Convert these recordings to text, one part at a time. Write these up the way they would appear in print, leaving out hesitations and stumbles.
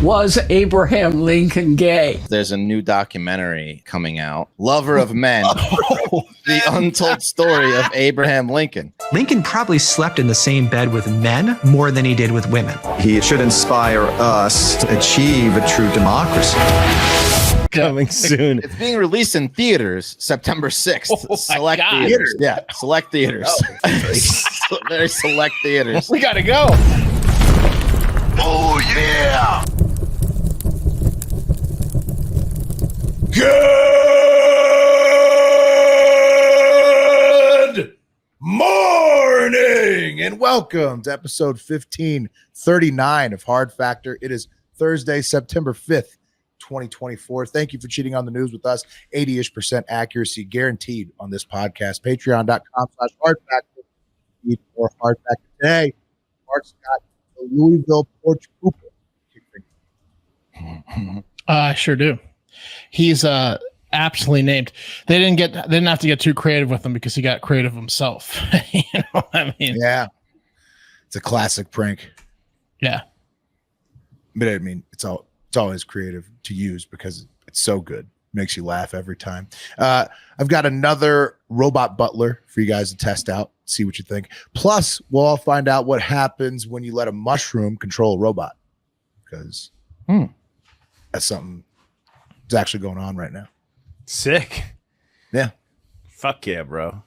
Was Abraham Lincoln gay? There's a new documentary coming out, Lover of Men, the untold story of Abraham Lincoln. Lincoln probably slept in the same bed with men more than he did with women. He should inspire us to achieve a true democracy. Coming soon. It's being released in theaters September 6th. Oh select God. theaters. Yeah, select theaters. Very select theaters. We gotta go. Oh, yeah! Good morning and welcome to episode 1539 of Hard Factor. It is Thursday, September 5th, 2024. Thank you for cheating on the news with us. 80-ish% accuracy guaranteed on this podcast. Patreon.com/hardfactor. Need more Hard Factor today. Mark's got the Louisville porch pooper. I sure do. He's aptly named. They didn't have to get too creative with him because he got creative himself. You know what I mean? Yeah. It's a classic prank. Yeah. But I mean, it's always creative to use because it's so good. Makes you laugh every time. I've got another robot butler for you guys to test out, see what you think. Plus, we'll all find out what happens when you let a mushroom control a robot. Because that's something that's actually going on right now. Sick. Yeah. Fuck yeah, bro.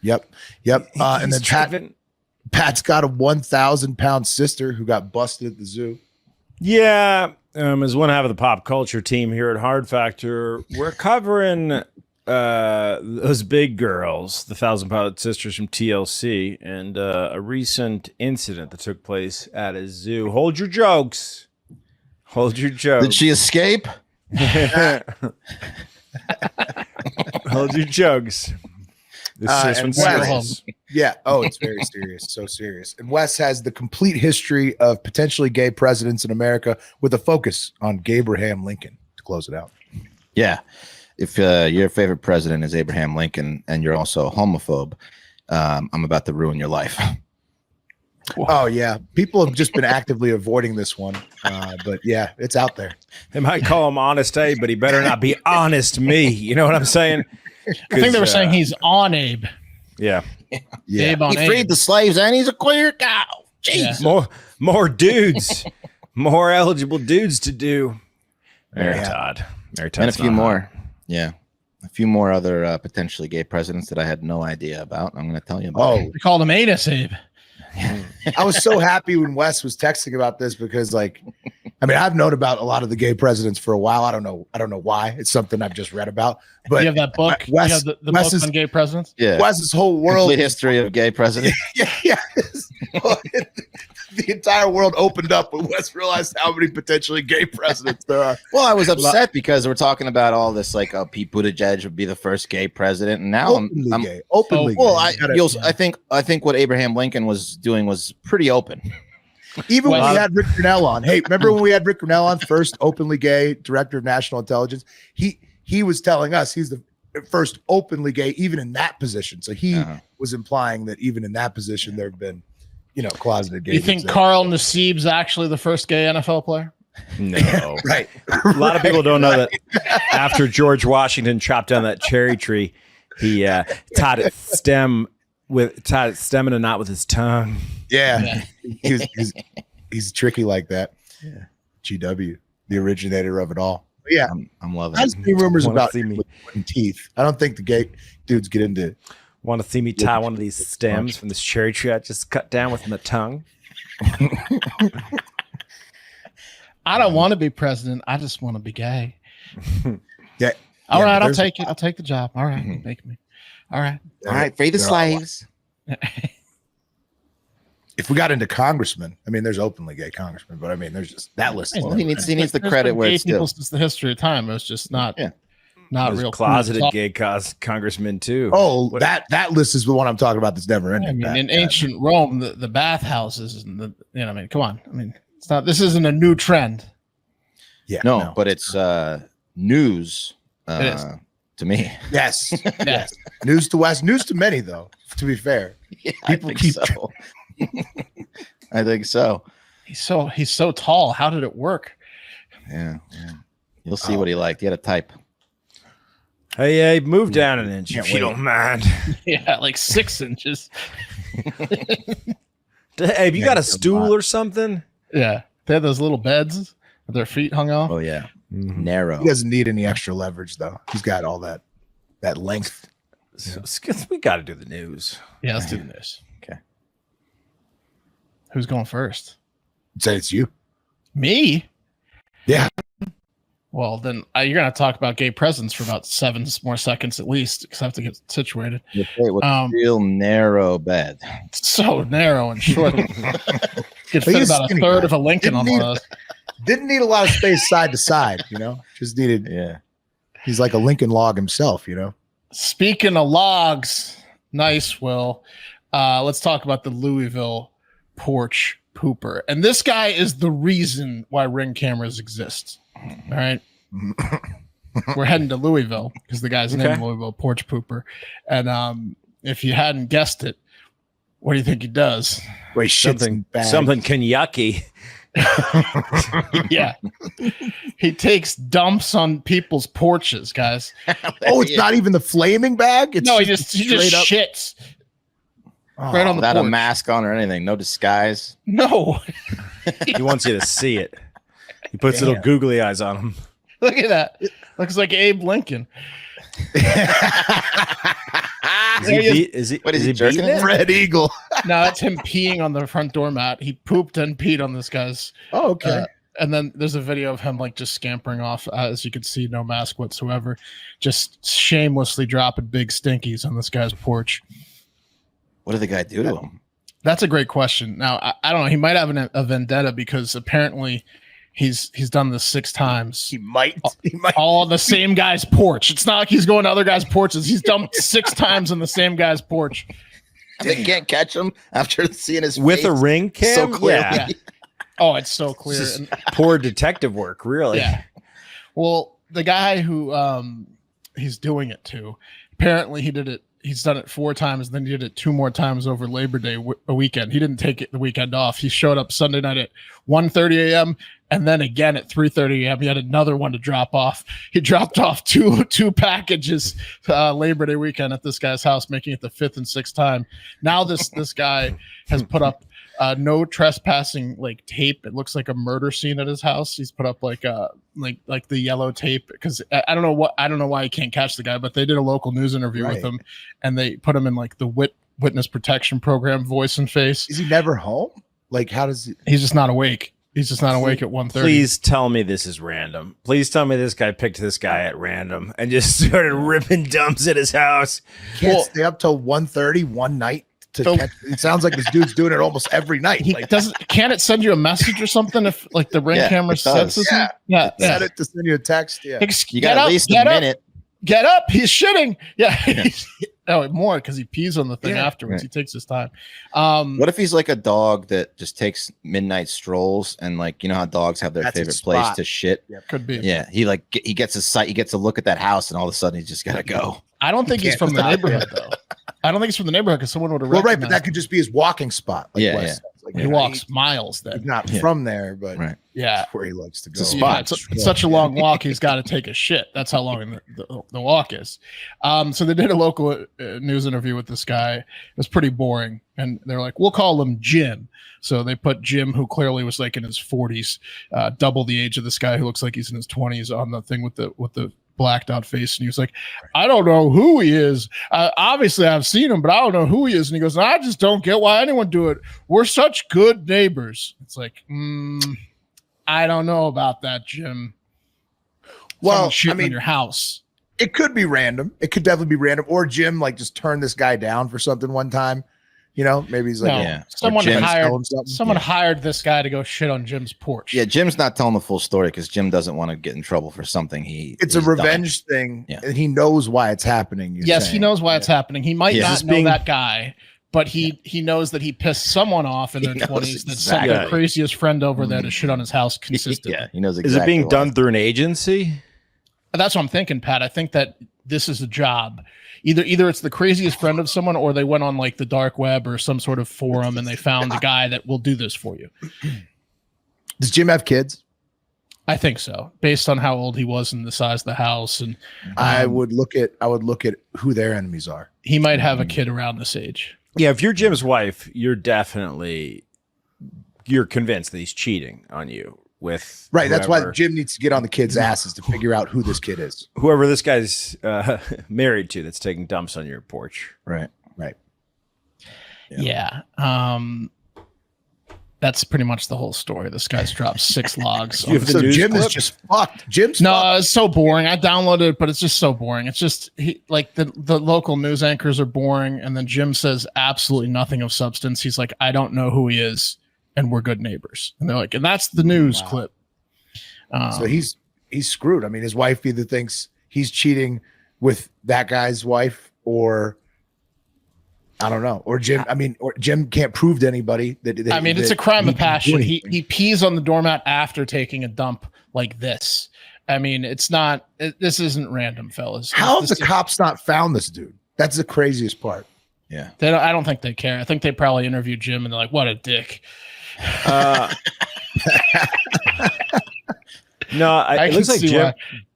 Yep. And then Pat's got a 1,000-pound sister who got busted at the zoo. Yeah. As one half of the pop culture team here at Hard Factor, we're covering those big girls, the 1,000-pound sisters from TLC, and a recent incident that took place at a zoo. Hold your jokes. Hold your jokes. Did she escape? Hold your jokes. This one's serious. Yeah. Oh, it's very serious. So serious. And Wes has the complete history of potentially gay presidents in America with a focus on Abraham Lincoln to close it out. Yeah. If your favorite president is Abraham Lincoln and you're also a homophobe, I'm about to ruin your life. Oh, yeah. People have just been actively avoiding this one. But yeah, it's out there. They might call him Honest Abe, but he better not be Honest Me. You know what I'm saying? I think they were saying he's on Abe. Yeah. Abe on He Abe. freed the slaves and he's a queer cow. Jeez. Yeah. More dudes. More eligible dudes to do. Mary Todd. And a few more. Yeah. A few more other potentially gay presidents that I had no idea about. I'm going to tell you about. They called him Anus Abe. I was so happy when Wes was texting about this because, like, I mean, I've known about a lot of the gay presidents for a while. I don't know why. It's something I've just read about. But You have that book? Wes, You have the book on gay presidents? Yeah. Wes's whole world. Complete history of gay presidents. Yeah. The entire world opened up when Wes realized how many potentially gay presidents there are. Well, I was upset because we're talking about all this, like, Pete Buttigieg would be the first gay president, and now I'm gay. Openly well, gay. I think what Abraham Lincoln was doing was pretty open. Even when we had Rick Grinnell on. Hey, remember when we had Rick Grinnell on, first openly gay director of national intelligence? He was telling us he's the first openly gay, even in that position. So he was implying that even in that position, there have been, closeted gays. You think Carl Nassib's actually the first gay NFL player? No. Right. A lot of people don't know that after George Washington chopped down that cherry tree, he tied its stem in a knot with his tongue. Yeah. He's tricky like that. Yeah. GW, the originator of it all. But yeah. I'm loving I've seen rumors about see me wooden teeth. I don't think the gay dudes get into. Want to see me tie one of these stems from this cherry tree I just cut down with my tongue? I don't want to be president. I just want to be gay. Yeah. All right, I'll take it. I'll take the job. All right, make me. All right. All right, free the slaves. If we got into congressmen, I mean, there's openly gay congressmen, but I mean, there's just that list. Well, he needs the There's credit been where gay it's people due. since the history of time. It was just not There's real closeted cool. gay congressmen too. Oh, that list is the one I'm talking about. That's never I ending. mean, in ancient Rome, the bathhouses and I mean, come on. I mean, it's not. This isn't a new trend. Yeah, No, but it's news It is. to me. yes, Yes. news to West, news to many though. To be fair, Yeah, People I think keep- so. I think so. He's so tall. How did it work? Yeah. You'll see what he liked. He had a type. Hey, Abe, move down an inch if you don't mind. Yeah, like 6 inches. Abe, you got a stool or something? Yeah, they had those little beds with their feet hung off. Oh yeah, narrow. He doesn't need any extra leverage though. He's got all that length. We got to do the news. Yeah, let's do the news. Okay. Who's going first? Say it's you. Me? Yeah. Well, then you're going to talk about gay presence for about 7 more seconds at least, because I have to get situated. With a real narrow bed. It's so narrow and short. Could fit He's about a skinny third guy. of a Lincoln on one of those. Didn't need a lot of space side to side, Just needed. Yeah. He's like a Lincoln log himself, Speaking of logs, nice, Will. Let's talk about the Louisville porch pooper. And this guy is the reason why Ring cameras exist. All right. We're heading to Louisville because the guy's named Louisville porch pooper. And if you hadn't guessed it, what do you think he does? Wait, Something yucky. Yeah. He takes dumps on people's porches, guys. Oh, it's not even the flaming bag? It's No, he just shits. Right on the Without porch. a mask on or anything, no disguise. No. He wants you to see it. He puts little googly eyes on him. Look at that. Looks like Abe Lincoln. Is he jerking beating it? Red Eagle. No, it's him peeing on the front doormat. He pooped and peed on this guy's. Oh, okay. And then there's a video of him like just scampering off, as you can see, no mask whatsoever, just shamelessly dropping big stinkies on this guy's porch. What did the guy do to him? That's a great question. Now, I don't know. He might have a vendetta because apparently he's done this 6 times. He might. All on the same guy's porch. It's not like he's going to other guys' porches. He's dumped 6 times on the same guy's porch. They can't catch him after seeing his With face a ring cam? so clearly. Yeah. Oh, it's so clear. This is poor detective work, really. Yeah. Well, the guy who he's doing it to, apparently he did it. He's done it 4 times, and then he did it 2 more times over Labor Day a weekend. He didn't take it the weekend off. He showed up Sunday night at 1:30 a.m. and then again at 3:30 a.m. He had another one to drop off. He dropped off two packages Labor Day weekend at this guy's house, making it the 5th and 6th time. Now this guy has put up no trespassing like tape. It looks like a murder scene at his house. He's put up like the yellow tape because I don't know why he can't catch the guy, but they did a local news interview with him and they put him in like the witness protection program voice and face. Is he never home? Like, how does he? He's just not awake. He's just not awake at 1:30. Please tell me this is random. Please tell me this guy picked this guy at random and just started ripping dumps at his house. Can't stay up till 1:30 one night to catch. It sounds like this dude's doing it almost every night. He can't it send you a message or something if like the Ring camera senses him? Yeah. Set it to send you a text. Yeah. You got at least a minute. Get up. He's shitting. Yeah. Oh, more because he pees on the thing afterwards. He takes his time. What if he's like a dog that just takes midnight strolls and like, you know how dogs have their That's favorite his place spot. to shit? Could be. Yeah. He gets a sight. He gets a look at that house and all of a sudden he's just got to go. I don't think he's from the neighborhood though. I don't think he's from the neighborhood because someone would have. Well, right, but that could just be his walking spot. Like Yeah, Wes yeah. says. Like, He walks miles then. He's not from there, but Right. Yeah. that's where he likes to go. It's a Yeah, spot. it's such a long walk. He's got to take a shit. That's how long the walk is. So they did a local news interview with this guy. It was pretty boring, and they're like, "We'll call him Jim." So they put Jim, who clearly was like in his 40s, double the age of this guy who looks like he's in his 20s, on the thing with the blacked out face. And he was like, "I don't know who he is. Obviously, I've seen him, but I don't know who he is." And he goes, "I just don't get why anyone do it. We're such good neighbors." It's like, I don't know about that, Jim. Well, Someone shitting I mean, in your house. it could be random. It could definitely be random. Or Jim like just turned this guy down for something one time. You know, maybe he's like, No, yeah. someone Or Jim's hired hired this guy to go shit on Jim's porch. Yeah, Jim's not telling the full story because Jim doesn't want to get in trouble for something it's a he's revenge thing, Yeah. and he knows why it's happening. Yes, he knows why it's happening. He might Yeah. not know that guy, but he knows that he pissed someone off in their He knows 20s that sent exactly. their craziest friend over there to shit on his house done. consistently. Yeah, he knows Is exactly. it being why. done through an agency? That's what I'm thinking, Pat. I think that this is a job. Either it's the craziest friend of someone, or they went on like the dark web or some sort of forum and they found a guy that will do this for you. Does Jim have kids? I think so, based on how old he was and the size of the house, and I would look at who their enemies are. he might have a kid around this age. Yeah, if you're Jim's wife, you're convinced that he's cheating on you with Right. That's why whoever- Jim needs to get on the kid's asses to figure out who this kid is. whoever this guy's married to that's taking dumps on your porch. Right. Right. Yeah. That's pretty much the whole story. This guy's dropped 6 logs. You have the So news Jim is clip? just fucked. Jim's No, fucked. it's so boring. I downloaded it, but it's just so boring. It's just the local news anchors are boring, and then Jim says absolutely nothing of substance. He's like, I don't know who he is, and we're good neighbors. And they're like, and that's the news clip. So he's screwed. I mean, his wife either thinks he's cheating with that guy's wife, or I don't know, or Jim. I mean, or Jim can't prove to anybody that. I mean, it's a crime of passion. He He pees on the doormat after taking a dump like this. I mean, it's not. This isn't random, fellas. How have This the cops not found this dude? That's the craziest part. Yeah. I don't think they care. I think they probably interviewed Jim, and they're like, "What a dick." No, it can looks like see why.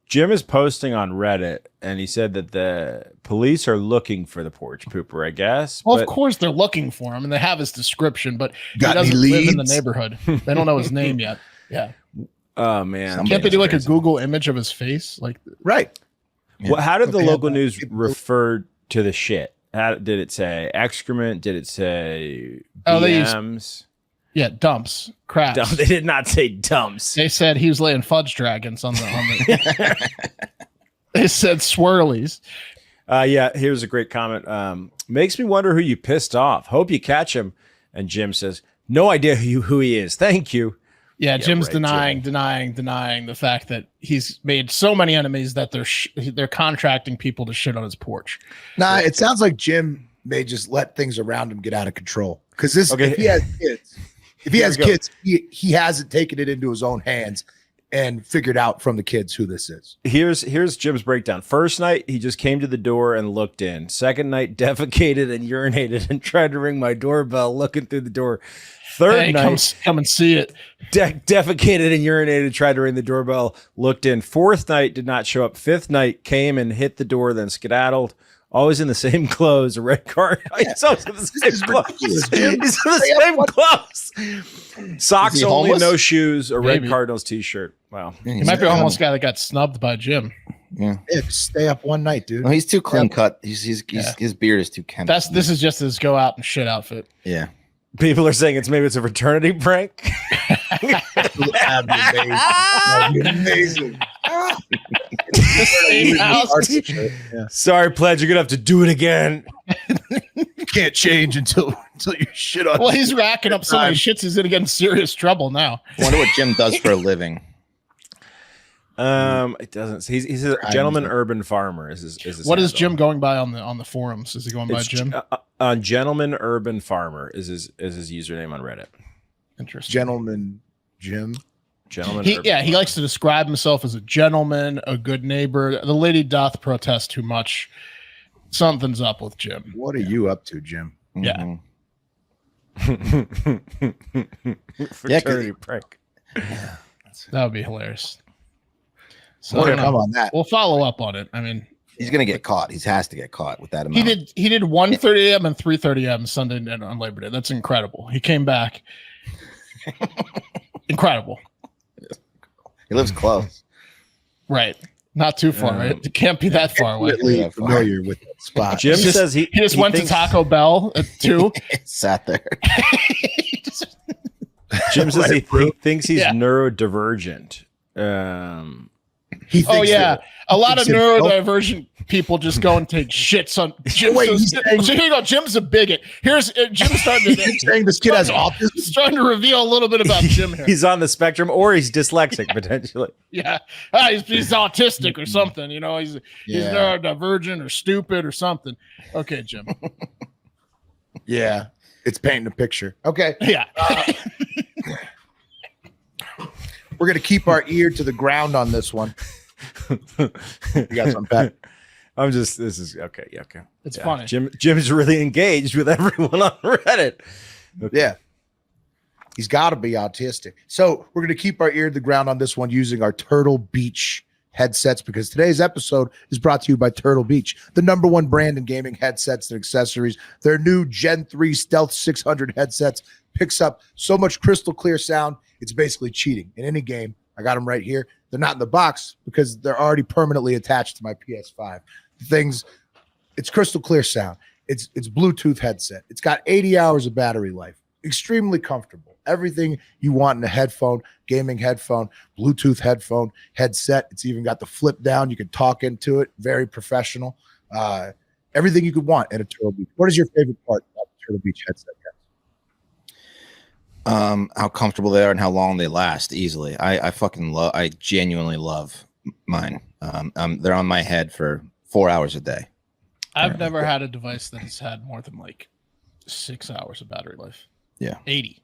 Jim is posting on Reddit, and he said that the police are looking for the porch pooper, I guess. Well, but of course they're looking for him, and they have his description, but Got he any doesn't live in the leads? neighborhood. They don't know his name yet. Yeah, oh man, can't they do like a crazy. Google image of his face? Like, Right. Well, how did the Okay, local yeah. news refer to the shit? How did it say excrement? Did it say Oh, they used- BMs? yeah, dumps, craps. They did not say dumps. They said he was laying fudge dragons on the. They said swirlies. Yeah, here's a great comment. Makes me wonder who you pissed off. Hope you catch him. And Jim says, no idea who he is. Thank you. Yeah, Jim's right, denying the fact that he's made so many enemies that they're contracting people to shit on his porch. Nah, it sounds like Jim may just let things around him get out of control. Because if he has kids, he hasn't taken it into his own hands and figured out from the kids who this is. Here's Jim's breakdown. First night, he just came to the door and looked in. Second night, defecated and urinated and tried to ring my doorbell looking through the door. Third Hey, night, come and see it. defecated and urinated, tried to ring the doorbell, looked in. Fourth night, did not show up. Fifth night, came and hit the door, then skedaddled. Always in the same clothes, a red card. He's always in the same clothes. He's in the same clothes. Socks Is he only, homeless? no shoes, a red Maybe. Cardinals t-shirt. Wow. He might be a homeless guy that got snubbed by Jim. Yeah. Yeah, just stay up one night, dude. No, he's too clean cut. His beard is too kempt. This is just his go out and shit outfit. Yeah. People are saying maybe it's a fraternity prank. That'd be amazing. That'd be amazing. Same house. Yeah. Sorry, pledge, you're gonna have to do it again. You can't change until you shit on. Well, he's racking up so many shits. He's gonna get in serious trouble now. I wonder what Jim does for a living. It doesn't. He's a gentleman urban farmer. Is his What is handle. Jim going by on the forums? Is he going by It's Jim? gentleman urban farmer is his username on Reddit. Interesting. Gentleman Jim. Gentleman. He urban likes to describe himself as a gentleman, a good neighbor. The lady doth protest too much. Something's up with Jim. What are you up to, Jim? Yeah. farmer. Fraternity prank. That would be hilarious. So More I to don't come know. on that. We'll follow up on it. I mean, He's gonna get caught. He has to get caught with that amount. he did 1:30 a.m. and 3:30 a.m. Sunday night on Labor Day. That's incredible. He came back. Incredible. He lives close. Right. Not too far. Right? It can't be that far away. Definitely familiar with that spot. Jim Just- says He just went thinks- to Taco Bell at 2. Sat there. Jim says he thinks he's Yeah. neurodivergent. He thinks Oh yeah, a lot of thinks himself- neurodivergent people just go and take shits on. Jim, Wait, so, he's saying- so here you go. Jim's a bigot. Here's Jim's starting to. He's saying this kid has autism. He's trying to reveal a little bit about Jim here. He's on the spectrum, or he's dyslexic potentially. Yeah, he's autistic or something. You know, he's Yeah. neurodivergent or stupid or something. Okay, Jim. Yeah, it's painting a picture. Okay, Yeah, we're gonna keep our ear to the ground on this one. You got something, Pat? This is okay. Yeah, okay. it's Yeah. funny. Jim's really engaged with everyone on Reddit. Yeah. He's got to be autistic. So we're going to keep our ear to the ground on this one using our Turtle Beach headsets, because today's episode is brought to you by Turtle Beach, the #1 brand in gaming headsets and accessories. Their new Gen 3 Stealth 600 headsets picks up so much crystal clear sound, it's basically cheating in any game. I got them right here. They're not in the box because they're already permanently attached to my PS5. It's crystal clear sound. It's Bluetooth headset. It's got 80 hours of battery life. Extremely comfortable. Everything you want in a headphone, gaming headphone, Bluetooth headphone, headset. It's even got the flip down. You can talk into it. Very professional. Everything you could want in a Turtle Beach. What is your favorite part about the Turtle Beach headset, guys? How comfortable they are and how long they last easily. I genuinely love mine. They're on my head for 4 hours a day. I've never had a device that has had more than like 6 hours of battery life. Yeah. 80.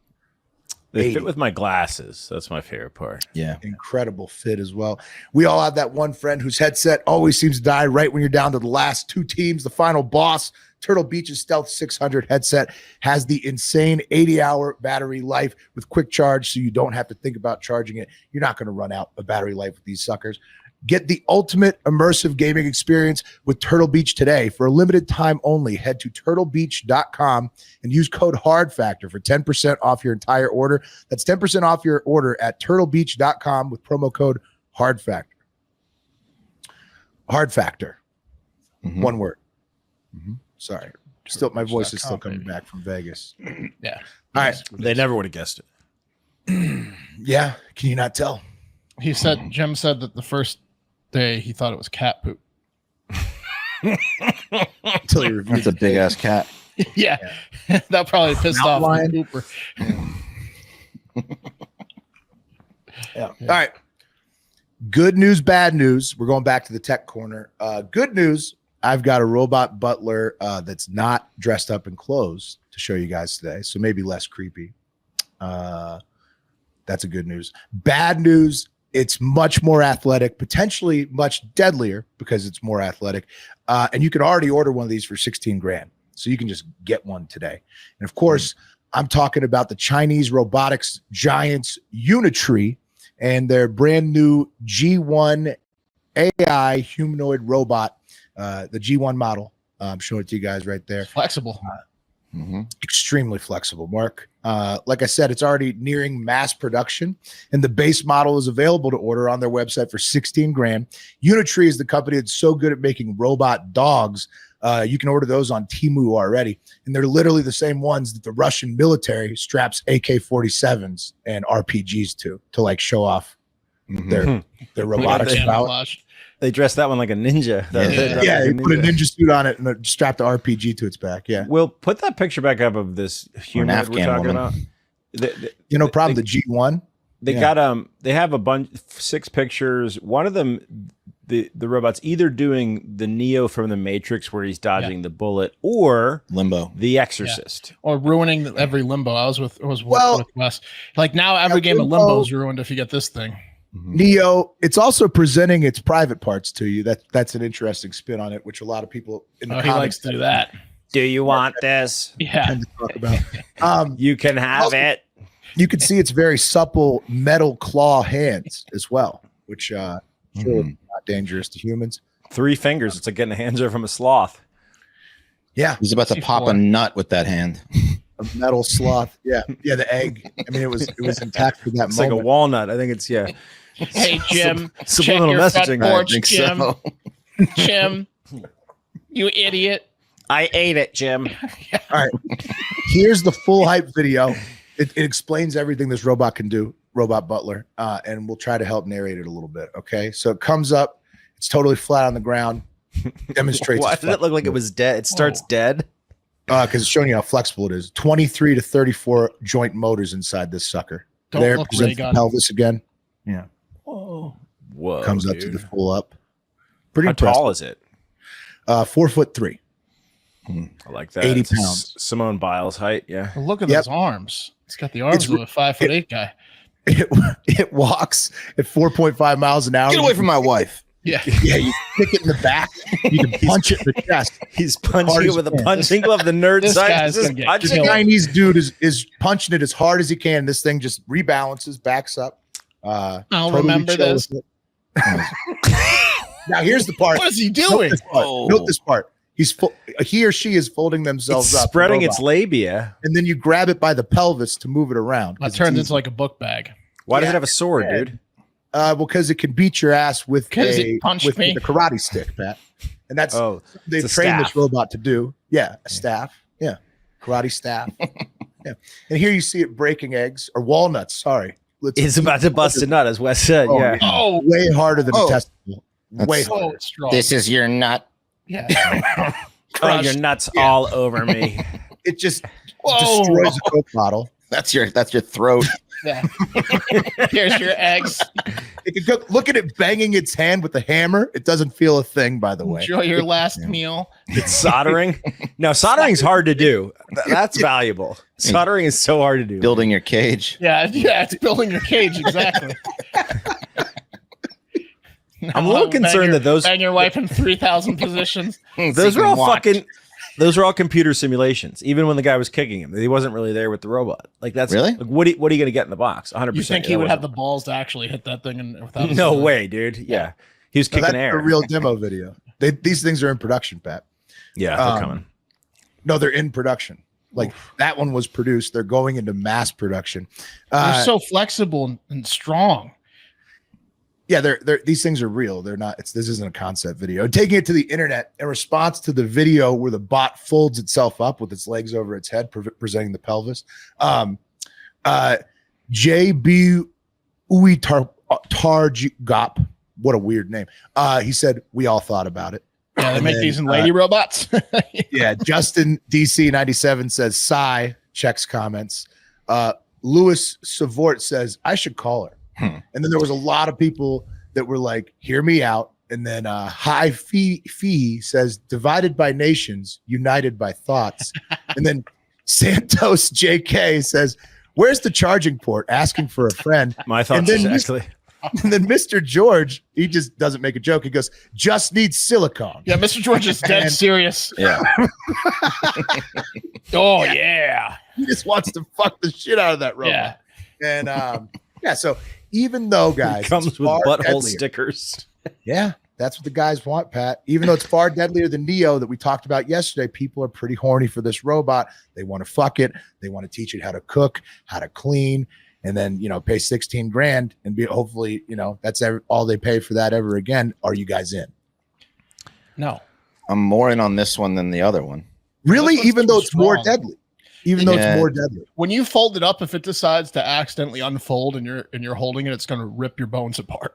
They fit with my glasses. That's my favorite part. Yeah. Incredible fit as well. We all have that one friend whose headset always seems to die right when you're down to the last 2 teams, the final boss. Turtle Beach's Stealth 600 headset has the insane 80-hour battery life with quick charge, so you don't have to think about charging it. You're not going to run out of battery life with these suckers. Get the ultimate immersive gaming experience with Turtle Beach today. For a limited time only, head to turtlebeach.com and use code HARDFACTOR for 10% off your entire order. That's 10% off your order at turtlebeach.com with promo code HARDFACTOR. HARDFACTOR. Mhm. One word. Sorry. Still, my voice is still Turtlebeach.com, coming baby. back from Vegas. Yeah. All right. They never would have guessed it. Yeah. Can you not tell? He said, Jim said that the first day he thought it was cat poop. Until you review That's a big ass cat. Yeah. That probably pissed off Outline. the Cooper. Yeah. All right. Good news, bad news. We're going back to the tech corner. Good news. I've got a robot butler that's not dressed up in clothes to show you guys today, so maybe less creepy. That's a good news. Bad news. It's much more athletic, potentially much deadlier because it's more athletic. And you can already order one of these for 16 grand. So you can just get one today. And of course, I'm talking about the Chinese robotics giants Unitree and their brand new G1 AI humanoid robot, the G1 model. I'm showing it to you guys right there. Flexible. Extremely flexible, Mark. Like I said, it's already nearing mass production, and the base model is available to order on their website for 16 grand. Unitree is the company that's so good at making robot dogs. You can order those on Temu already, and they're literally the same ones that the Russian military straps AK-47s and RPGs to like show off their robotics Like prowess. camouflage. They dressed that one like a ninja. Yeah, you put a ninja suit on it and then strap the RPG to its back. Yeah, We'll put that picture back up of this human we're Afghan talking woman. about. no problem. The G1. They Yeah. got they have a bunch 6 pictures. One of them, the robot's either doing the Neo from the Matrix where he's dodging the bullet, or Limbo. the Exorcist. Or ruining every limbo. I was with Well- Wes. Like now every game of Limbo- limbo is ruined if you get this thing. Neo, it's also presenting its private parts to you. That's an interesting spin on it, which a lot of people in the Oh, he likes comments to do that. Do you want this? Yeah. tend to talk about. You can have it. You can see its very supple metal claw hands as well, which sure not dangerous to humans. 3 fingers. It's like getting hands over from a sloth. Yeah, He's about to pop a nut with that hand. a metal sloth. Yeah, the egg. I mean, it was intact for that It's like a moment. walnut. I think it's Hey Jim, check subliminal your front messaging. porch, I think Jim. so. Jim, you idiot. I ate it, Jim. All right, here's the full hype video. It explains everything this robot can do, robot butler, and we'll try to help narrate it a little bit. Okay, so it comes up, it's totally flat on the ground, demonstrates. Why did it look like it was dead? It starts dead. Because it's showing you how flexible it is. 23 to 34 joint motors inside this sucker. Don't There, look presents the Ray-Gun. pelvis again. Yeah, Whoa. comes up to dude. the full up. Pretty How impressive. tall is it? 4'3". I like that. 80 It's pounds. Simone Biles height. Yeah. Well, look at Yep. his arms. He's got the arms of a 5'8" guy. It walks at 4.5 miles an hour. Get away from my wife. Yeah. Yeah, you kick it in the back. You can punch it in the chest. He's punching it with a punching glove. The nerd This side guy's is gonna get punching The killed. it. Chinese dude is punching it as hard as he can. This thing just rebalances, backs up. I'll remember chill this. with it. Now here's the part. What is he Note doing? this part. Note this part. He or she is folding themselves It's up, spreading the its robot, labia. and then you grab it by the pelvis to move it around. That turns into like a book bag. Why does Yeah. it have a sword, dude? Because it can beat your ass with 'Cause it punched with me. the karate stick, Pat. And that's Oh, they it's a train this staff. robot to do. Yeah, a staff. Yeah, karate staff. Yeah, and here you see it breaking eggs or walnuts. Sorry, it's about to bust a nut, as Wes said. Oh, yeah. Oh, way harder than Oh. a testicle. Way That's- oh, harder. it's strong. This is your nut. Yeah. Oh, your nuts all over me. It just Whoa. destroys a Coke bottle. That's your throat. Yeah. Here's your eggs. It could go, look at it banging its hand with a hammer. It doesn't feel a thing, by the way. Enjoy your last meal. It's soldering. No, soldering's hard to do. That's valuable. Soldering is so hard to do. Building your cage. Yeah, it's building your cage exactly. I'm a little concerned that those bang your wife in 3,000 positions. those were all fucking. Those were all computer simulations. Even when the guy was kicking him, he wasn't really there with the robot. Like that's Really? Like, what are you going to get in the box? 100%. You think he would have the balls to actually hit that thing and without? No way, dude. Yeah, he was No, kicking that's air. a real demo video. These things are in production, Pat. Yeah, they're coming. No, they're in production. Like that one was produced. They're going into mass production. They're so flexible and strong. Yeah, they're these things are real. They're not. This isn't a concept video. Taking it to the internet in response to the video where the bot folds itself up with its legs over its head, presenting the pelvis. JB Tarjgop, what a weird name. He said we all thought about it. Yeah, they And make then, these in lady robots. Yeah, Justin DC97 says sigh, checks comments. Louis Savort says I should call her. And then there was a lot of people that were like, hear me out. And then High Fee says divided by nations, united by thoughts. And then Santos JK says, where's the charging port? Asking for a friend. My thoughts then exactly. And then Mr. George, he just doesn't make a joke. He goes, just needs silicone. Yeah, Mr. George is dead And- serious. Yeah. Oh yeah. He just wants to fuck the shit out of that robot. Yeah. And yeah, so even though, guys, It comes it's with far butthole deadlier- stickers. Yeah, that's what the guys want, Pat. Even though it's far deadlier than Neo that we talked about yesterday, people are pretty horny for this robot. They want to fuck it. They want to teach it how to cook, how to clean, and then, pay 16 grand and be hopefully, that's all they pay for that ever again. Are you guys in? No. I'm more in on this one than the other one. Really? This one's Even too though it's more strong. deadly. Even though Yeah. it's more deadly. When you fold it up, if it decides to accidentally unfold and you're holding it, it's going to rip your bones apart.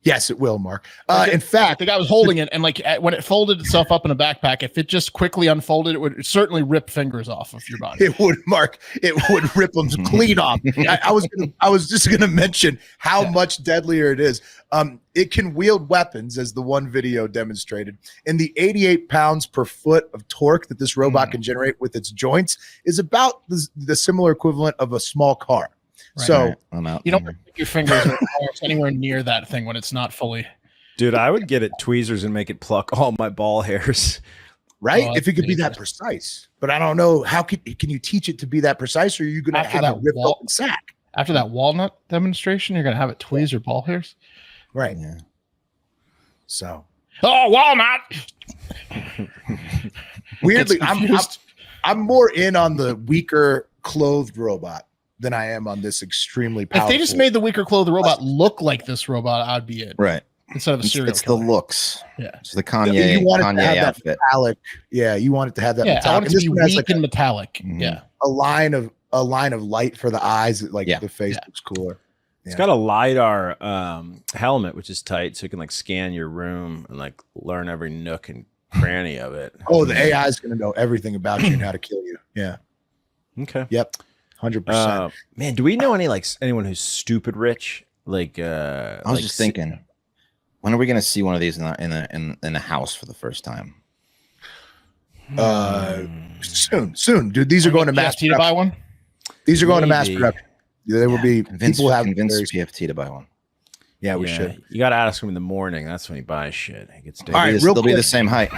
Yes, it will, Mark. Like, In fact, the guy was holding it, and when it folded itself up in a backpack, if it just quickly unfolded, it would certainly rip fingers off of your body. it would, Mark. It would rip them clean off. I was just gonna mention how much deadlier it is. It can wield weapons, as the one video demonstrated, and the 88 pounds per foot of torque that this robot can generate with its joints is about the similar equivalent of a small car. Right. So All right, I'm out. You don't stick your fingers or arms anywhere near that thing when it's not fully. Dude, I would get it tweezers and make it pluck all my ball hairs. right, Oh, if it could be that that's precise, but I don't know how can you teach it to be that precise, or are you gonna After have that a ripped wall- open sack? After that walnut demonstration, you're going to have it tweeze your ball hairs. Right. Yeah. So Oh, walnut! weirdly, Gets confused. I'm more in on the weaker clothed robot than I am on this extremely If powerful. they just made the weaker clothed robot look like this robot, I'd be in Right. instead of a serial It's the killer. looks. Yeah. It's the Kanye, you want it to Kanye have that outfit. metallic. Yeah, you want it to have that Yeah, I metallic. want it And to this be one has weak like and metallic. Mhm. Yeah. a line of light for the eyes. Like Yeah. the face Yeah. looks cooler. It's Yeah. got a LiDAR helmet, which is tight, so it can like scan your room and like learn every nook and cranny of it. Oh, the AI is going to know everything about you and how to kill you. Yeah. Okay. Yep. 100%. Man, do we know anyone who's stupid rich? Like I was just thinking, when are we gonna see one of these in the house for the first time? Soon, dude. These are going to mass PFT to buy production. one. These are going to mass Maybe. production. There will be Convince people have convince very- PFT to buy one. Yeah, we should. You got to ask him in the morning. That's when he buys shit. He gets All right, They'll be the same height.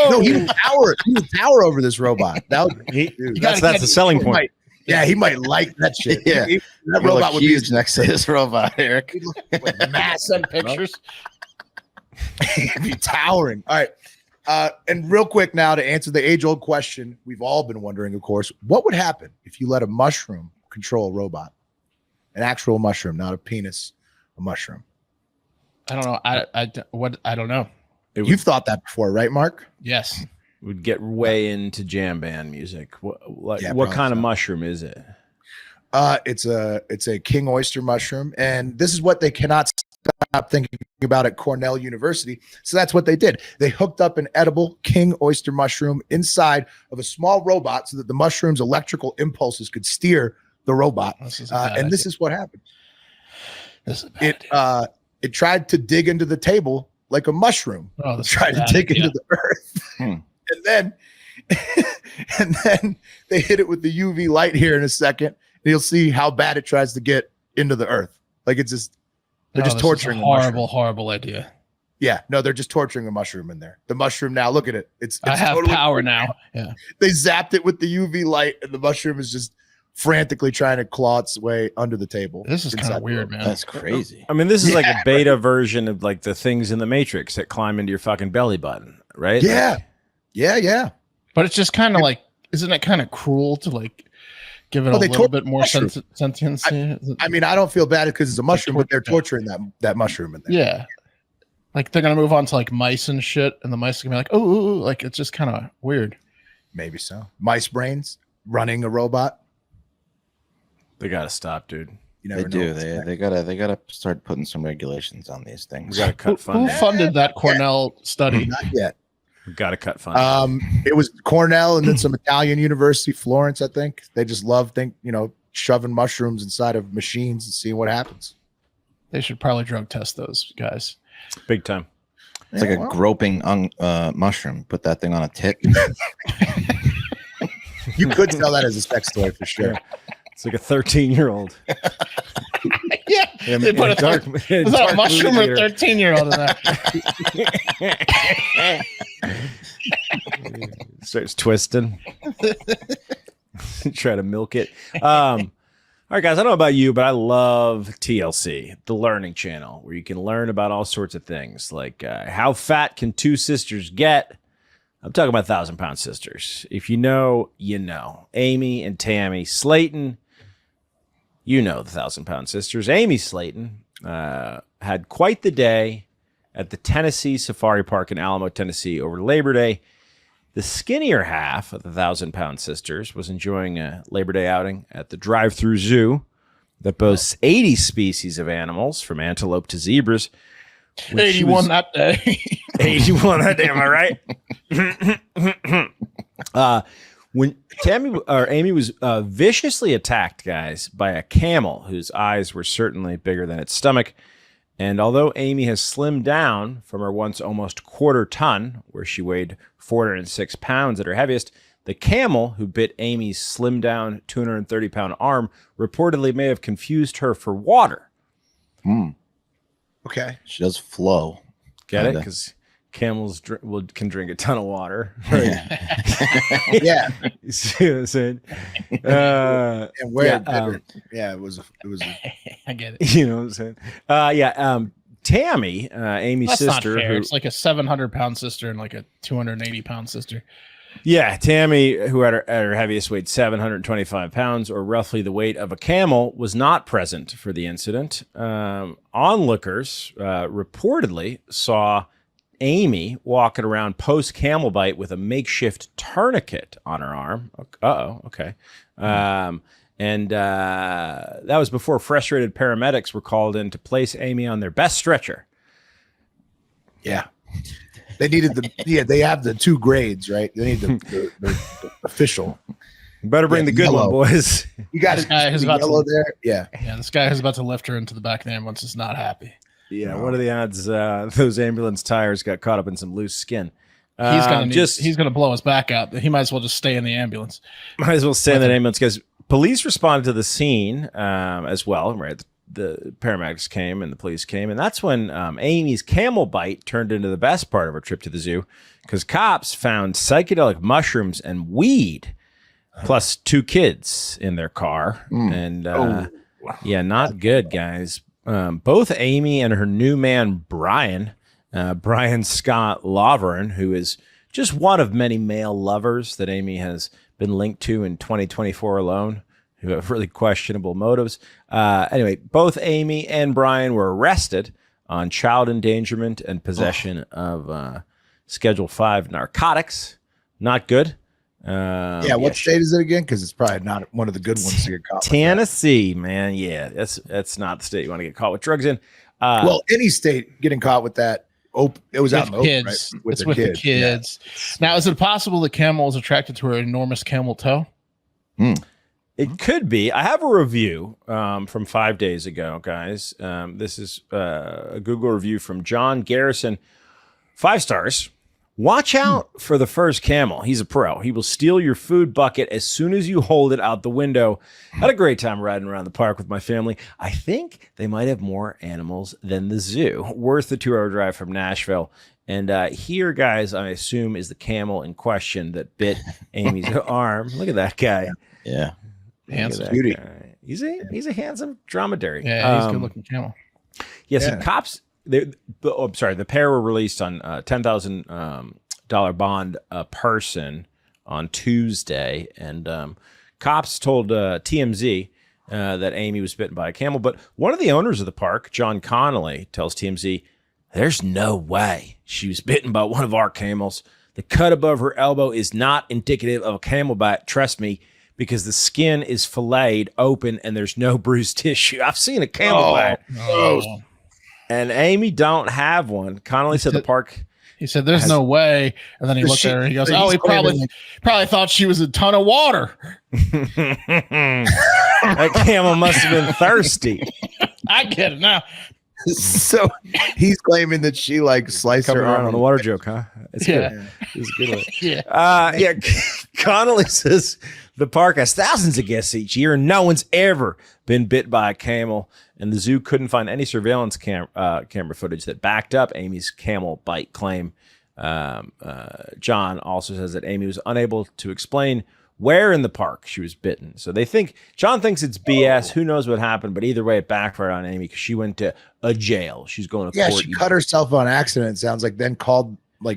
No, he would tower over this robot. That would, dude, that's the selling point. He might like that shit. Yeah. That robot would be huge next to this robot, Eric. like massive. Send pictures. He'd be towering. All right. And real quick now to answer the age-old question we've all been wondering, of course, what would happen if you let a mushroom control a robot? An actual mushroom, not a penis, a mushroom. I don't know. I don't know. You've thought that before, right, Mark? Yes. Would get way into jam band music. What probably kind of so. mushroom is it? It's a king oyster mushroom, and this is what they cannot stop thinking about at Cornell University. So that's what they did. They hooked up an edible king oyster mushroom inside of a small robot so that the mushroom's electrical impulses could steer the robot. This is what happened. It tried to dig into the table like a mushroom. Tried to dig into the earth. And then they hit it with the UV light here in a second. And you'll see how bad it tries to get into the earth. Like it's just they're just torturing a horrible idea. Yeah, no, they're just torturing a mushroom in there. The mushroom now, look at it. It's I have totally power now. Yeah. They zapped it with the UV light, and the mushroom is just frantically trying to claw its way under the table. This is kind of weird, man. That's crazy. I mean, this is like a beta version of like the things in the Matrix that climb into your fucking belly button, right? Yeah. Like, Yeah. But it's just kind of like, isn't it kind of cruel to like give it a little bit more sentience? I mean, I don't feel bad because it's a mushroom, but they're torturing that mushroom in there. Yeah. Like they're gonna move on to like mice and shit, and the mice are gonna be like, oh, like it's just kind of weird. Maybe so. Mice brains running a robot. they gotta stop, dude. You never They know. do. They gotta start putting some regulations on these We things. gotta cut Who funding. funded that Cornell study? Not yet. We gotta cut funding. It was Cornell and then some Italian university, Florence, I think. They just love shoving mushrooms inside of machines and seeing what happens. They should probably drug test those guys. Big time. It's like a groping mushroom. Put that thing on a tit. You could sell that as a sex toy for sure. It's like a 13-year-old. Yeah, they put a dark is that a mushroom or a 13-year-old in there? Starts twisting. Try to milk it. All right, guys, I don't know about you, but I love TLC, the learning channel, where you can learn about all sorts of things, like how fat can two sisters get? I'm talking about 1,000-pound sisters. If you know, you know. Amy and Tammy Slaton, you know the 1,000-pound sisters. Amy Slaton had quite the day at the Tennessee Safari Park in Alamo, Tennessee over Labor Day. The skinnier half of the 1,000-pound sisters was enjoying a Labor Day outing at the drive-through zoo that boasts 80 species of animals, from antelope to zebras. 81 that day. 81 that day, am I right? When Amy was viciously attacked, guys, by a camel whose eyes were certainly bigger than its stomach. And although Amy has slimmed down from her once almost quarter ton, where she weighed 406 pounds at her heaviest, the camel who bit Amy's slimmed down 230-pound arm reportedly may have confused her for water. Okay. She does flow. Get it? Kinda. Because camels can drink a ton of water. Right? Yeah. You see what I'm saying? And where Yeah, it was I get it. you know what I'm saying? Tammy, Amy's That's sister. not fair. It's like a 700-pound sister and like a 280-pound sister. Yeah, Tammy, who at her heaviest weighed 725 pounds, or roughly the weight of a camel, was not present for the incident. Onlookers reportedly saw Amy walking around post-camel bite with a makeshift tourniquet on her arm. Okay. And that was before frustrated paramedics were called in to place Amy on their best stretcher. Yeah. They needed they have the 2 grades, right? They need the official. You better bring the good yellow. one, boys. You got This guy who's the about to- yellow there. Yeah. Yeah, this guy who's about to lift her into the back of the ambulance is not happy. Yeah, what are the odds those ambulance tires got caught up in some loose skin? He's gonna blow his back out. He might as well just stay in the ambulance. Might as well stay in that ambulance, guys. Police responded to the scene as well. Right, the paramedics came and the police came, and that's when Amy's camel bite turned into the best part of her trip to the zoo, because cops found psychedelic mushrooms and weed, plus 2 kids in their car, and yeah, not good, guys. Both Amy and her new man Brian Scott Lovern, who is just one of many male lovers that Amy has been linked to in 2024 alone, who have really questionable motives. Anyway, both Amy and Brian were arrested on child endangerment and possession of Schedule 5 narcotics. Not good. What state is it again? Because it's probably not one of the good ones to get caught. Tennessee, man. Yeah, that's not the state you want to get caught with drugs in. Well, any state getting caught with that. It was out in the open, kids. right? It's with the kids. Yeah. Now, is it possible the camel is attracted to her enormous camel toe? It could be. I have a review from 5 days ago, guys. This is a Google review from John Garrison. 5 stars. Watch out for the first camel. He's a pro. He will steal your food bucket as soon as you hold it out the window. Had a great time riding around the park with my family. I think they might have more animals than the zoo. Worth the 2-hour drive from Nashville. And here, guys, I assume is the camel in question that bit Amy's arm. Look at that guy. Yeah. Handsome beauty. Guy. He's a handsome dromedary. Yeah, he's a good looking camel. Yes, and cops. The pair were released on $10,000 bond a person on Tuesday, and cops told TMZ that Amy was bitten by a camel. But one of the owners of the park, John Connolly, tells TMZ, "There's no way she was bitten by one of our camels. The cut above her elbow is not indicative of a camel bite. Trust me, because the skin is filleted open and there's no bruised tissue. I've seen a camel bite." And Amy don't have one. Connolly said the park. He said, "There's no way." And then he looked at her and he goes, "Oh, he probably thought she was a ton of water." That camel must have been thirsty. I get it now. So he's claiming that she sliced Coming her around arm on the water joke, huh? It's good. It's a good one. Yeah. Connolly says the park has thousands of guests each year, and no one's ever been bit by a camel. And the zoo couldn't find any surveillance camera footage that backed up Amy's camel bite claim. John also says that Amy was unable to explain where in the park she was bitten. So John thinks it's BS. Who knows what happened? But either way, it backfired on Amy because she went to a jail. She's going to court. She cut herself on accident. It sounds like then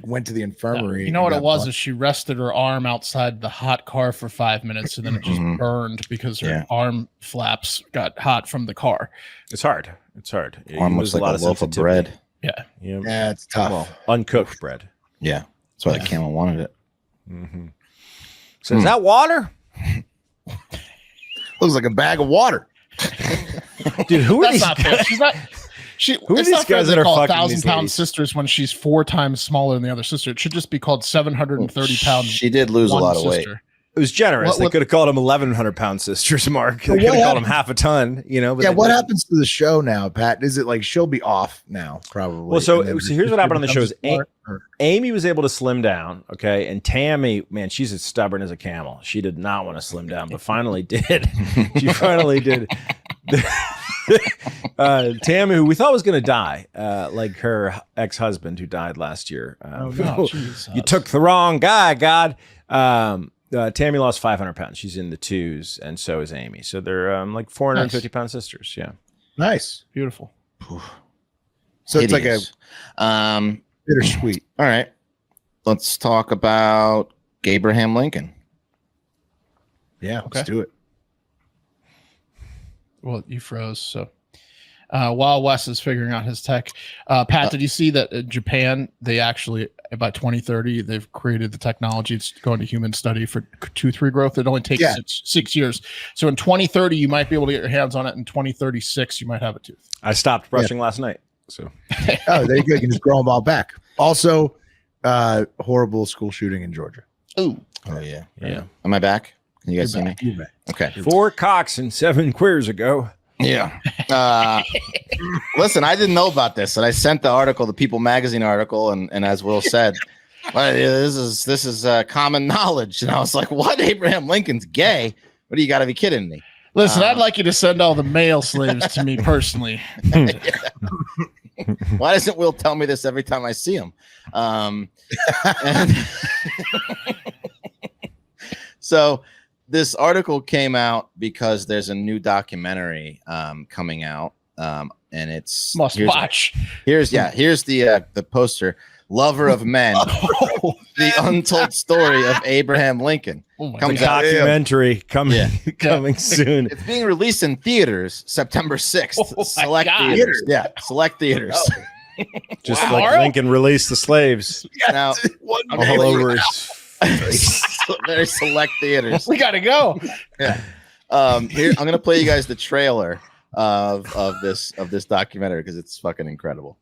went to the infirmary. You know what it was? Is she rested her arm outside the hot car for 5 minutes and then it just burned because her arm flaps got hot from the car. It's hard. Arm looks like a loaf of bread. Yeah. Yeah, it's tough. Well, uncooked bread. Yeah. That's why the camel wanted it. Mm-hmm. So is that water? Looks like a bag of water. Dude, who are That's these not fair. She's not. Who are these guys that are fucking 1,000-pound sisters when she's 4 times smaller than the other sister? It should just be called 730 pounds. She did lose a lot of weight. It was generous. They could have called them 1,100-pound sisters, Mark. They could have called them half a ton, But what happens to the show now, Pat? Is it she'll be off now, probably? Well, so here's what happened on the show: is Amy was able to slim down, okay, and Tammy, man, she's as stubborn as a camel. She did not want to slim down, but finally did. She finally did. Tammy, who we thought was going to die, like her ex-husband who died last year. You took the wrong guy, God. Tammy lost 500 pounds. She's in the 2s, and so is Amy. So they're 450-pound sisters. Yeah, nice, beautiful. So it's like a bittersweet. All right, let's talk about Abraham Lincoln. Yeah, let's do it. Well, you froze. So while Wes is figuring out his tech, Pat, did you see that in Japan, they actually, by 2030, they've created the technology. It's going to human study for tooth regrowth. It only takes 6 years. So in 2030, you might be able to get your hands on it. In 2036, you might have a tooth. I stopped brushing last night. So oh, there you go. You can just grow them all back. Also, horrible school shooting in Georgia. Oh yeah. Am I back? Can you guys see me? Okay. 4 cocks and 7 queers ago. Yeah. Listen, I didn't know about this, and I sent the article, the People Magazine article, and as Will said, this is common knowledge. And I was like, "What? Abraham Lincoln's gay? What do you got to be kidding me? Listen, I'd like you to send all the male slaves to me personally. Why doesn't Will tell me this every time I see him? So this article came out because there's a new documentary coming out, and it's Must watch. Here's the poster. Lover of Men, the untold story of Abraham Lincoln. Comes out. Documentary coming soon. It's being released in theaters September 6th. Select theaters. Yeah, select theaters. Oh. Just like Lincoln released the slaves. Now, all over his very select theaters. We gotta go. Yeah. Here I'm gonna play you guys the trailer of this documentary because it's fucking incredible.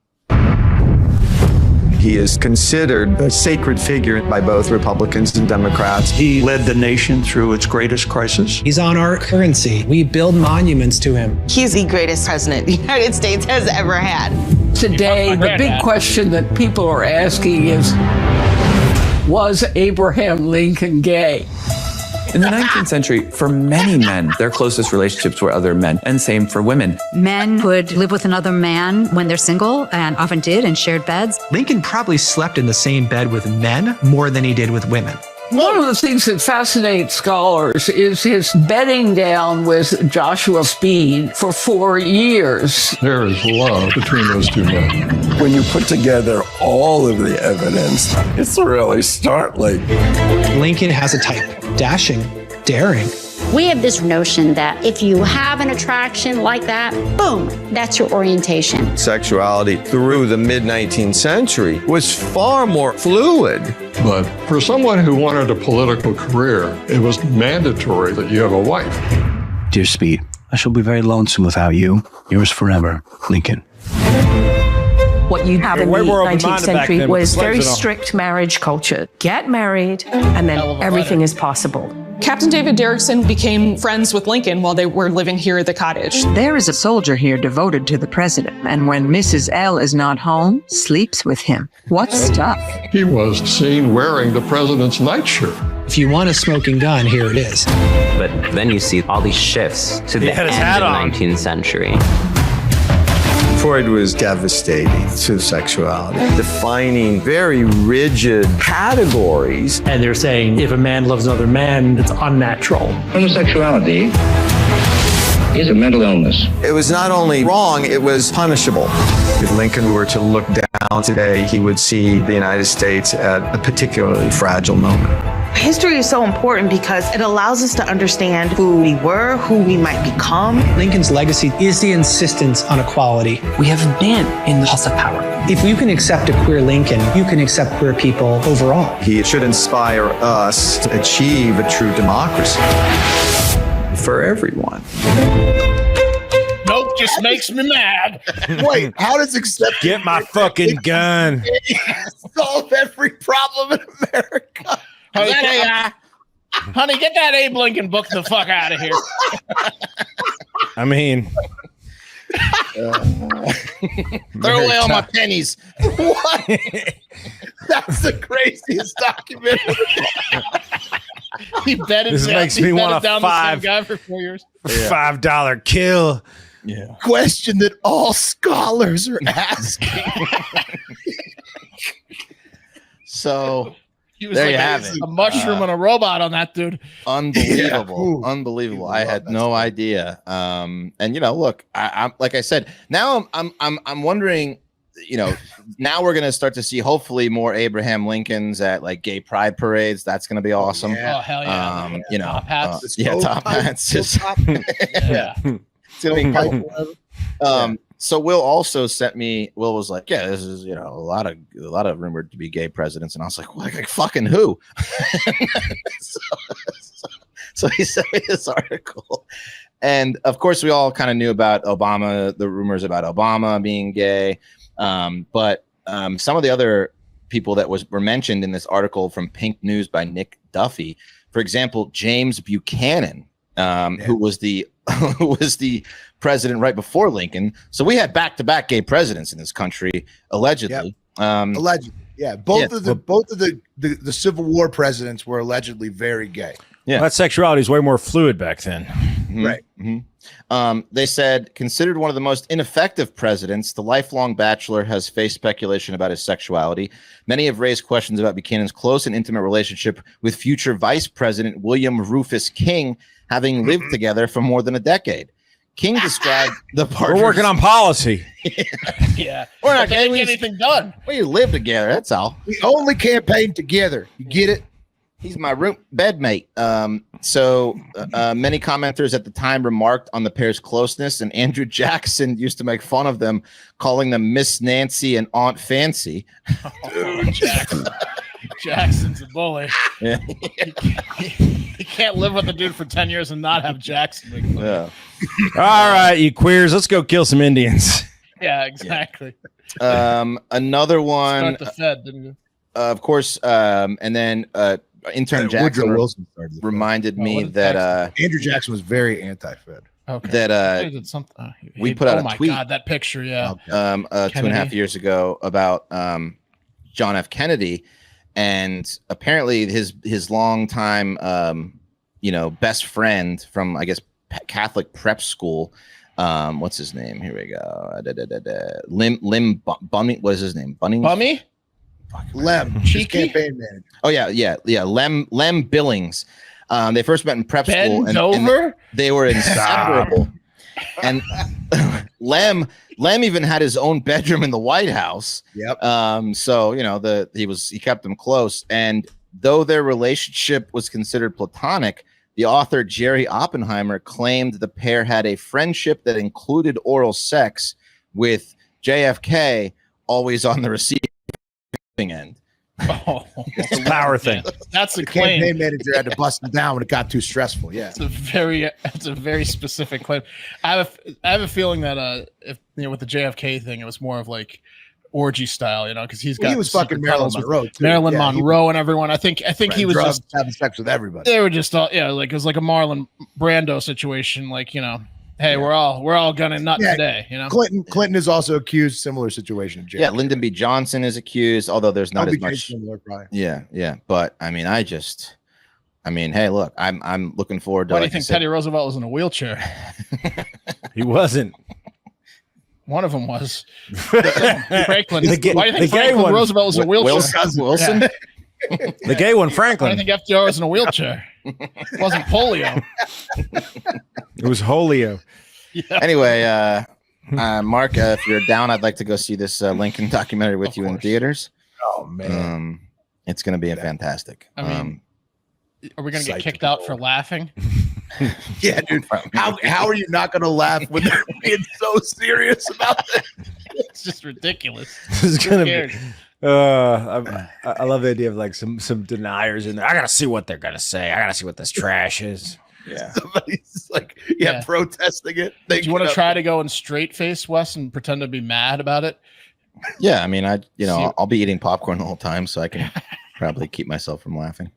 He is considered a sacred figure by both Republicans and Democrats. He led the nation through its greatest crisis. He's on our currency. We build monuments to him. He's the greatest president the United States has ever had. Today, the big question that people are asking is, was Abraham Lincoln gay? In the 19th century, for many men, their closest relationships were other men, and same for women. Men would live with another man when they're single, and often did, and shared beds. Lincoln probably slept in the same bed with men more than he did with women. One of the things that fascinates scholars is his bedding down with Joshua Speed for 4 years. There is love between those two men. When you put together all of the evidence, it's really startling. Lincoln has a type: dashing, daring. We have this notion that if you have an attraction like that, boom, that's your orientation. Sexuality through the mid-19th century was far more fluid. But for someone who wanted a political career, it was mandatory that you have a wife. Dear Speed, I shall be very lonesome without you. Yours forever, Lincoln. What you have in the 19th century was very Slaton. strict marriage culture. Get married, and then everything is possible. Captain David Derrickson became friends with Lincoln while they were living here at the cottage. There is a soldier here devoted to the president, and when Mrs. L is not home, sleeps with him. What stuff? He was seen wearing the president's nightshirt. If you want a smoking gun, here it is. But then you see all these shifts to the end of the 19th century. Freud was devastating to sexuality, defining very rigid categories. And they're saying if a man loves another man, it's unnatural. Homosexuality is a mental illness. It was not only wrong, it was punishable. If Lincoln were to look down today, he would see the United States at a particularly fragile moment. History is so important because it allows us to understand who we were, who we might become. Lincoln's legacy is the insistence on equality. We have been in the house of power. If you can accept a queer Lincoln, you can accept queer people overall. He should inspire us to achieve a true democracy for everyone. Nope, just makes me mad. Wait, how does accept? Get my fucking gun. Solve every problem in America. Honey, get that Abe Lincoln book the fuck out of here. I mean, throw away all my pennies. What? That's the craziest document. He betted. This makes me want a down the same guy for 4 years. $5 kill. Yeah. Question that all scholars are asking. So. He was there like you have it. A mushroom and a robot on that dude. Unbelievable. Yeah. Unbelievable. I had no idea. And look, I'm like I said, now I'm wondering, now we're gonna start to see hopefully more Abraham Lincolns at like gay pride parades. That's gonna be awesome. Oh hell yeah. Top hats. Top hats. Yeah. It's gonna be so Will also sent me. Will was like, "Yeah, this is a lot of rumored to be gay presidents," and I was like, "Well, like fucking who?" so he sent me this article, and of course, we all kind of knew about Obama, the rumors about Obama being gay, but some of the other people that were mentioned in this article from Pink News by Nick Duffy, for example, James Buchanan, who was the president right before Lincoln. So we had back-to-back gay presidents in this country, allegedly. Yep. Allegedly, yeah. Both of the Civil War presidents were allegedly very gay. Yeah, that sexuality is way more fluid back then. Right. They said, considered one of the most ineffective presidents, the lifelong bachelor has faced speculation about his sexuality. Many have raised questions about Buchanan's close and intimate relationship with future Vice President William Rufus King, having lived together for more than a decade. King described the partners. We're working on policy. Yeah. We're not getting anything done. We live together. That's all. We only campaign together. You get it? He's my bedmate. So many commenters at the time remarked on the pair's closeness, and Andrew Jackson used to make fun of them, calling them Miss Nancy and Aunt Fancy. Jackson's a bully. Yeah. You can't live with a dude for 10 years and not have Jackson. Yeah. All right, you queers, let's go kill some Indians. Yeah, exactly. Another one. Start the Fed, didn't you? Of course. And then intern Jackson Wilson started reminded me that Andrew Jackson was very anti-Fed. Okay. That Did something. we put out a tweet. Oh my God, that picture, yeah. 2.5 years ago about John F. Kennedy, and apparently his longtime best friend from, I guess, Catholic prep school. What's his name? Here we go. Lim Bunny. What is his name? Bummy? Lem, Cheeky? campaign manager. Oh yeah. Lem Billings. They first met in prep school, and they were inseparable. And Lem even had his own bedroom in the White House. Yep. So he kept them close, and though their relationship was considered platonic, the author Jerry Oppenheimer claimed the pair had a friendship that included oral sex, with JFK always on the receiving end. Oh, it's a power thing. That's the claim. Campaign manager had to bust him down when it got too stressful. Yeah, it's a very specific claim. I have a feeling that if with the JFK thing, it was more of like orgy style, because he was fucking Marilyn Monroe, too. Marilyn Monroe and everyone. I think he was drugs, just having sex with everybody. They were just all like it was like a Marlon Brando situation, hey, we're all gonna nut today, Clinton is also accused, similar situation. Yeah, Lyndon B. Johnson is accused, although there's not as much. Similar, probably. Yeah. But I mean, hey, look, I'm looking forward to. Why do you think Teddy Roosevelt was in a wheelchair? He wasn't. One of them was. Franklin. Why do you think Franklin Roosevelt was in a wheelchair? Wilson. Yeah. The gay one, Franklin. I think FDR was in a wheelchair. It wasn't polio. It was Holio. Yeah. Anyway, Mark, if you're down, I'd like to go see this Lincoln documentary with you in theaters. Oh man, it's going to be fantastic. I mean, are we going to get kicked out for laughing? Yeah, dude. How are you not going to laugh when they're being so serious about this? It's just ridiculous. This is going to be. I love the idea of like some deniers in there. I gotta see what they're gonna say. I gotta see what this trash is. Yeah, somebody's like, protesting it. Do you want to try to go in straight face, Wes, and pretend to be mad about it? Yeah, I mean, I'll be eating popcorn the whole time, so I can probably keep myself from laughing.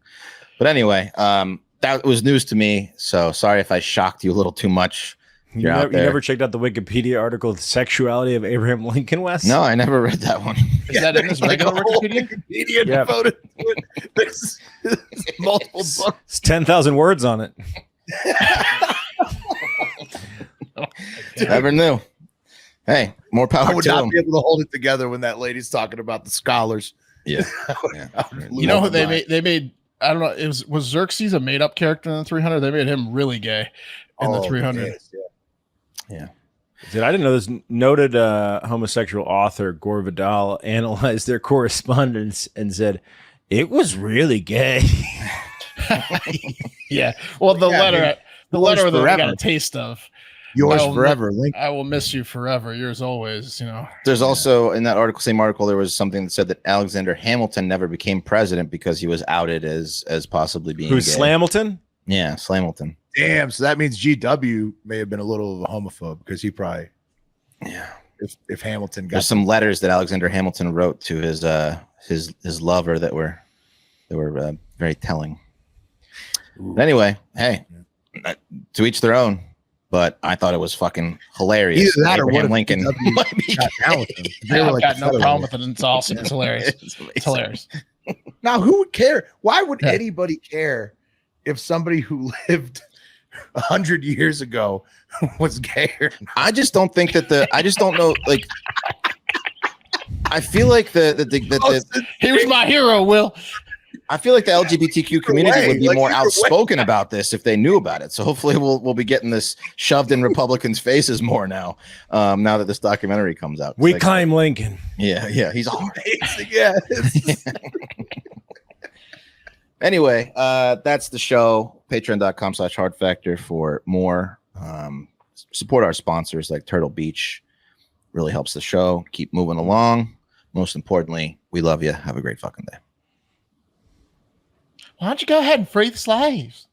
But anyway, that was news to me. So sorry if I shocked you a little too much. You never checked out the Wikipedia article, "The Sexuality of Abraham Lincoln," Wes? No, I never read that one. Is that in his regular Wikipedia? Devoted to it. There's multiple books. It's 10,000 words on it. Never knew. Hey, more power I would to not him. be able to hold it together when that lady's talking about the scholars. Yeah. You know who they made? I don't know. Was Xerxes a made up character in the 300? They made him really gay in the 300. Yeah. Dude, I didn't know this. Noted homosexual author Gore Vidal analyzed their correspondence and said it was really gay. Yeah. Well, the letter that we got a taste of. Yours forever, Link. I will miss you forever. Yours always. There's also in that same article, there was something that said that Alexander Hamilton never became president because he was outed as possibly being. Who's gay. Slamilton? Yeah, Slamilton. Damn, so that means GW may have been a little of a homophobe because he probably, if Hamilton got. There's some letters that Alexander Hamilton wrote to his lover that were very telling. But anyway, hey, to each their own. But I thought it was fucking hilarious. Either that or Abraham Lincoln. I've got no problem with it. It's awesome. It's hilarious. It's hilarious. Now, who would care? Why would anybody care if somebody who lived 100 years ago was gay or not. I just don't think that I just don't know. Like, I feel like he was my hero, Will. I feel like the LGBTQ community would be more outspoken about this if they knew about it. So hopefully we'll be getting this shoved in Republicans' faces more now. Now that this documentary comes out. We claim Lincoln. Yeah, he's hard. Yeah. Anyway, that's the show. Patreon.com/HARDFACTOR for more. Support our sponsors like Turtle Beach. Really helps the show keep moving along. Most importantly, we love you. Have a great fucking day. Why don't you go ahead and free the slaves?